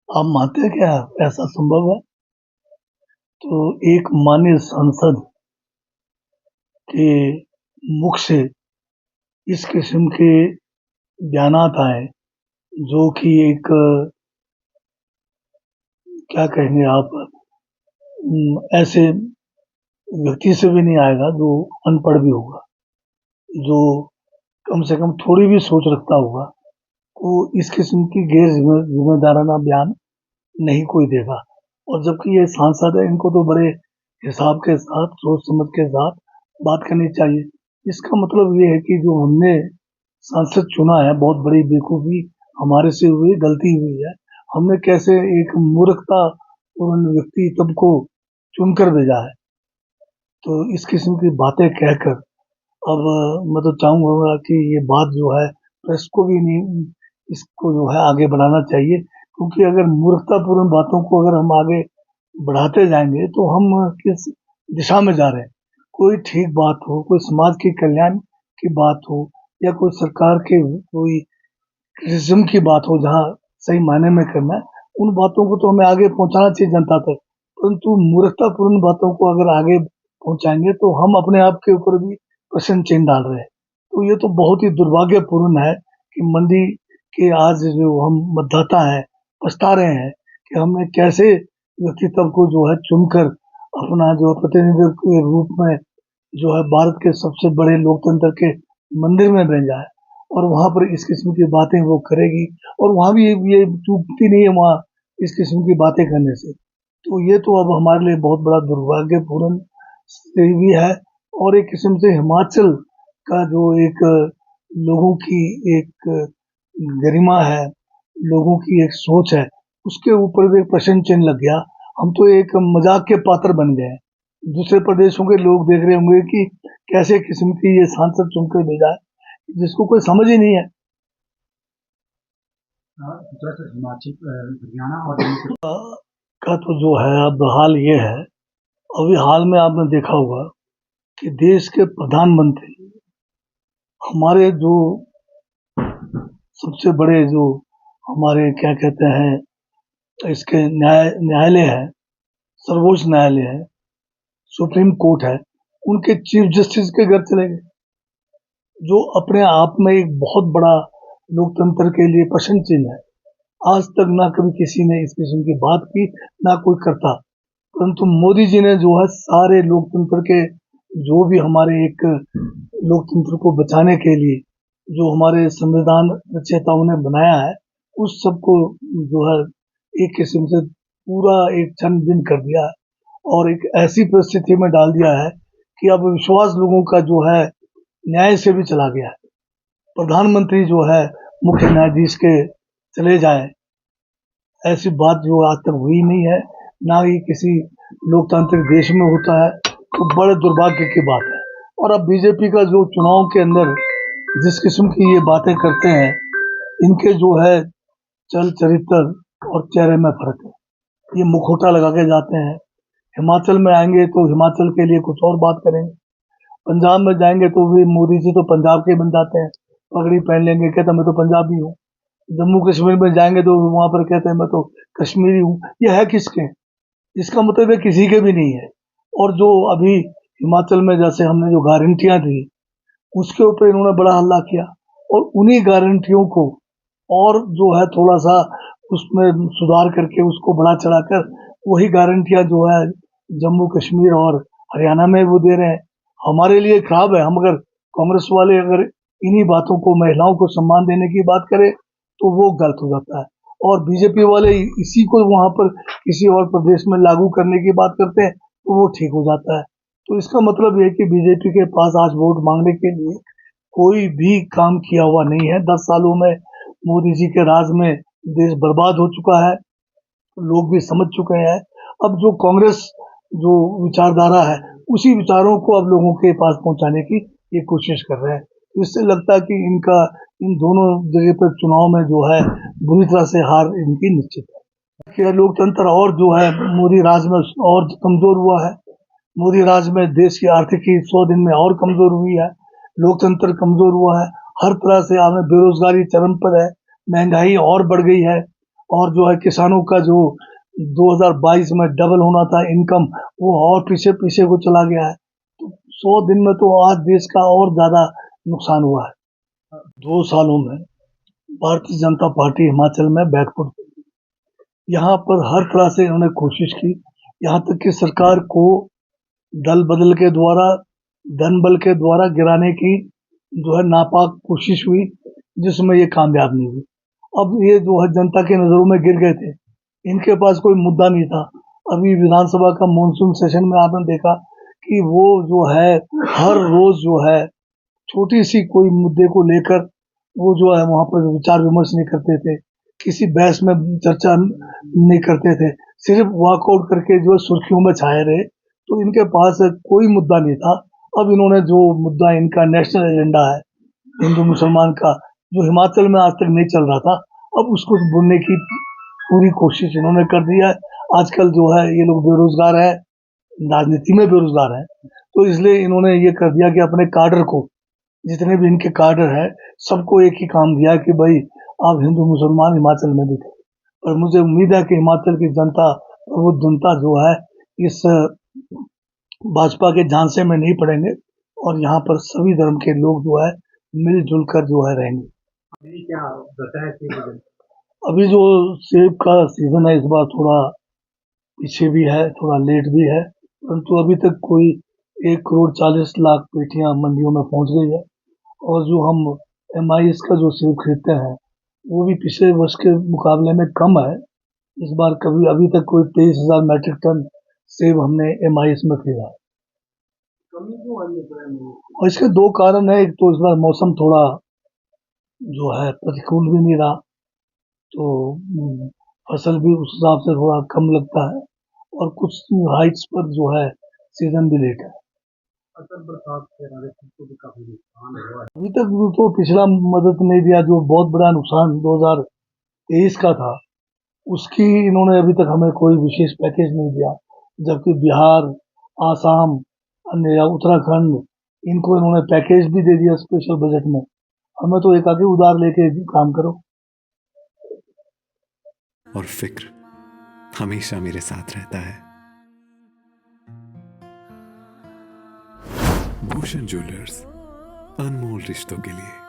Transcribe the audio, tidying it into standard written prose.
आप मानते हैं क्या ऐसा संभव है? तो एक माननीय सांसद के मुख से इस किस्म के बयानात आए, जो कि एक क्या कहेंगे आप, ऐसे व्यक्ति से भी नहीं आएगा जो अनपढ़ भी होगा, जो कम से कम थोड़ी भी सोच रखता होगा, वो इस किस्म की गैर जिम्मेदाराना बयान नहीं कोई देगा। और जबकि ये सांसद है, इनको तो बड़े हिसाब के साथ, सोच समझ के साथ बात करनी चाहिए। इसका मतलब ये है कि जो हमने सांसद चुना है, बहुत बड़ी बेवकूफ़ी हमारे से हुई, गलती हुई है। हमने कैसे एक मूर्खता पूर्ण व्यक्ति तब को चुनकर भेजा है। तो इस किस्म की बातें कहकर अब मैं तो चाहूँगा कि ये बात जो है प्रेस को भी नहीं, इसको जो है आगे बढ़ाना चाहिए, क्योंकि अगर मूर्खतापूर्ण बातों को अगर हम आगे बढ़ाते जाएंगे तो हम किस दिशा में जा रहे हैं। कोई ठीक बात हो, कोई समाज के कल्याण की बात हो, या कोई सरकार के कोई क्रिटिसिज्म की बात हो जहाँ सही मायने में करना है, उन बातों को तो हमें आगे पहुंचाना चाहिए जनता तक। परंतु मूर्खतापूर्ण बातों को अगर आगे पहुंचाएंगे तो हम अपने आप के ऊपर भी प्रश्न चिन्ह डाल रहे हैं। तो ये तो बहुत ही दुर्भाग्यपूर्ण है कि मंडी के आज जो हम मतदाता हैं, पछता रहे हैं कि हमने कैसे व्यक्तित्व को जो है चुनकर अपना जो प्रतिनिधित्व के रूप में जो है भारत के सबसे बड़े लोकतंत्र के मंदिर में भेजा है, और वहां पर इस किस्म की बातें वो करेगी। और वहां भी ये चूकती नहीं है वहां इस किस्म की बातें करने से। तो ये तो अब हमारे लिए बहुत बड़ा दुर्भाग्यपूर्ण स्थिति भी है। और एक किस्म से हिमाचल का जो एक लोगों की एक गरिमा है, लोगों की एक सोच है, उसके ऊपर भी एक प्रश्न चिन्ह लग गया। हम तो एक मजाक के पात्र बन गए हैं। दूसरे प्रदेशों के लोग देख रहे होंगे कि कैसे किस्म की ये सांसद चुनकर भेजा है, जिसको कोई समझ ही नहीं है। हिमाचल हरियाणा और जम्मू का तो जो है अब हाल ये है, अभी हाल में आपने देखा होगा कि देश के प्रधानमंत्री, हमारे जो सबसे बड़े जो हमारे क्या कहते हैं इसके न्यायालय है, सर्वोच्च न्यायालय है, सुप्रीम कोर्ट है, उनके चीफ जस्टिस के घर चले गए, जो अपने आप में एक बहुत बड़ा लोकतंत्र के लिए प्रश्न चिन्ह है। आज तक ना कभी किसी ने इस किस्म की बात की, ना कोई करता। परंतु मोदी जी ने जो है सारे लोकतंत्र के, जो भी हमारे एक लोकतंत्र को बचाने के लिए जो हमारे संविधान रचयिताओं ने बनाया है, उस सबको जो है एक किस्म से पूरा एक छन्न भिन्न कर दिया है, और एक ऐसी परिस्थिति में डाल दिया है कि अब विश्वास लोगों का जो है न्याय से भी चला गया है। प्रधानमंत्री जो है मुख्य न्यायाधीश के चले जाए, ऐसी बात जो आज तक हुई नहीं है, ना ही किसी लोकतांत्रिक देश में होता है। तो बड़े दुर्भाग्य की बात है। और अब बीजेपी का जो चुनाव के अंदर जिस किस्म की ये बातें करते हैं, इनके जो है चल चरित्र और चेहरे में फर्क है। ये मुखौटा लगा के जाते हैं, हिमाचल में आएंगे तो हिमाचल के लिए कुछ और बात करेंगे, पंजाब में जाएंगे तो भी मोदी जी तो पंजाब के बन जाते हैं, पगड़ी पहन लेंगे, कहते मैं तो पंजाबी हूँ। जम्मू कश्मीर में जाएंगे तो वहां पर कहते हैं मैं तो कश्मीरी हूँ। ये है किसके? इसका मतलब है किसी के भी नहीं है। और जो अभी हिमाचल में जैसे हमने जो गारंटियां दी, उसके ऊपर इन्होंने बड़ा हल्ला किया, और उन्हीं गारंटियों को और जो है थोड़ा सा उसमें सुधार करके उसको बढ़ा चढ़ाकर वही गारंटियां जो है जम्मू कश्मीर और हरियाणा में वो दे रहे हैं। हमारे लिए खराब है। हम अगर कांग्रेस वाले अगर इन्हीं बातों को, महिलाओं को सम्मान देने की बात करें, तो वो गलत हो जाता है। और बीजेपी वाले इसी को वहां पर किसी और प्रदेश में लागू करने की बात करते हैं तो वो ठीक हो जाता है। तो इसका मतलब ये है कि बीजेपी के पास आज वोट मांगने के लिए कोई भी काम किया हुआ नहीं है। 10 सालों में मोदी जी के राज में देश बर्बाद हो चुका है, लोग भी समझ चुके हैं। अब जो कांग्रेस जो विचारधारा है, उसी विचारों को अब लोगों के पास पहुंचाने की ये कोशिश कर रहे हैं। तो इससे लगता है कि इनका इन दोनों जगह पर चुनाव में जो है बुरी तरह से हार इनकी निश्चित है। कि लोकतंत्र और जो है मोदी राज में और कमजोर हुआ है। मोदी राज में देश की आर्थिकी 100 दिन में और कमजोर हुई है, लोकतंत्र कमजोर हुआ है, हर तरह से आपने बेरोजगारी चरम पर है, महंगाई और बढ़ गई है, और जो है किसानों का जो 2022 में डबल होना था इनकम, वो और पीछे पीछे को चला गया है। तो 100 दिन में तो आज देश का और ज्यादा नुकसान हुआ है। 2 सालों में भारतीय जनता पार्टी हिमाचल में बैकफुट, यहाँ पर हर तरह से उन्होंने कोशिश की, यहाँ तक कि सरकार को दल बदल के द्वारा, धन बल के द्वारा गिराने की जो है नापाक कोशिश हुई, जिसमें ये कामयाब नहीं हुई। अब ये जो है जनता के नजरों में गिर गए थे, इनके पास कोई मुद्दा नहीं था। अभी विधानसभा का मॉनसून सेशन में आपने देखा कि वो जो है हर रोज जो है छोटी सी कोई मुद्दे को लेकर वो जो है वहां पर विचार विमर्श नहीं करते थे, किसी बहस में चर्चा नहीं करते थे, सिर्फ वॉकआउट करके जो है सुर्खियों में छाए रहे। तो इनके पास कोई मुद्दा नहीं था। अब इन्होंने जो मुद्दा इनका नेशनल एजेंडा है हिंदू मुसलमान का, जो हिमाचल में आज तक नहीं चल रहा था, अब उसको बुनने की पूरी कोशिश इन्होंने कर दी है। आजकल जो है ये लोग बेरोजगार है, राजनीति में बेरोजगार है, तो इसलिए इन्होंने ये कर दिया कि अपने काडर को, जितने भी इनके काडर है, सबको एक ही काम दिया कि भाई आप हिंदू मुसलमान हिमाचल में भी थे। पर मुझे उम्मीद है कि हिमाचल की जनता और वो जनता जो है इस भाजपा के झांसे में नहीं पड़ेंगे और यहाँ पर सभी धर्म के लोग जो है मिलजुल कर जो है रहेंगे। अभी क्या बताया कि अभी जो सेब का सीजन है इस बार थोड़ा पीछे भी है, थोड़ा लेट भी है, परंतु अभी तक कोई 1,40,00,000 पेटियां मंडियों में पहुंच गई है। और जो हम MIS का जो सेब खरीदते हैं वो भी पिछले वर्ष के मुकाबले में कम है। इस बार कभी अभी तक कोई 23,000 मैट्रिक टन सेब हमने MIS में खरीदा है। और इसके 2 कारण है, एक तो इस बार मौसम थोड़ा जो है प्रतिकूल भी नहीं रहा, तो फसल भी उस हिसाब से थोड़ा कम लगता है, और कुछ हाइट्स पर जो है सीजन भी लेट है। असल बरसात से हमारे फसल को भी काफी नुकसान हुआ है। अभी तक तो पिछला मदद नहीं दिया, जो बहुत बड़ा नुकसान 2023 का था, उसकी इन्होंने अभी तक हमें कोई विशेष पैकेज नहीं दिया, जबकि बिहार, आसाम, अन्य या उत्तराखंड, इनको इन्होंने पैकेज भी दे दिया स्पेशल बजट में। हमें तो एक आगे उधार लेके काम करो। और फिक्र हमेशा मेरे साथ रहता है। भूषण ज्वेलर्स, अनमोल रिश्तों के लिए।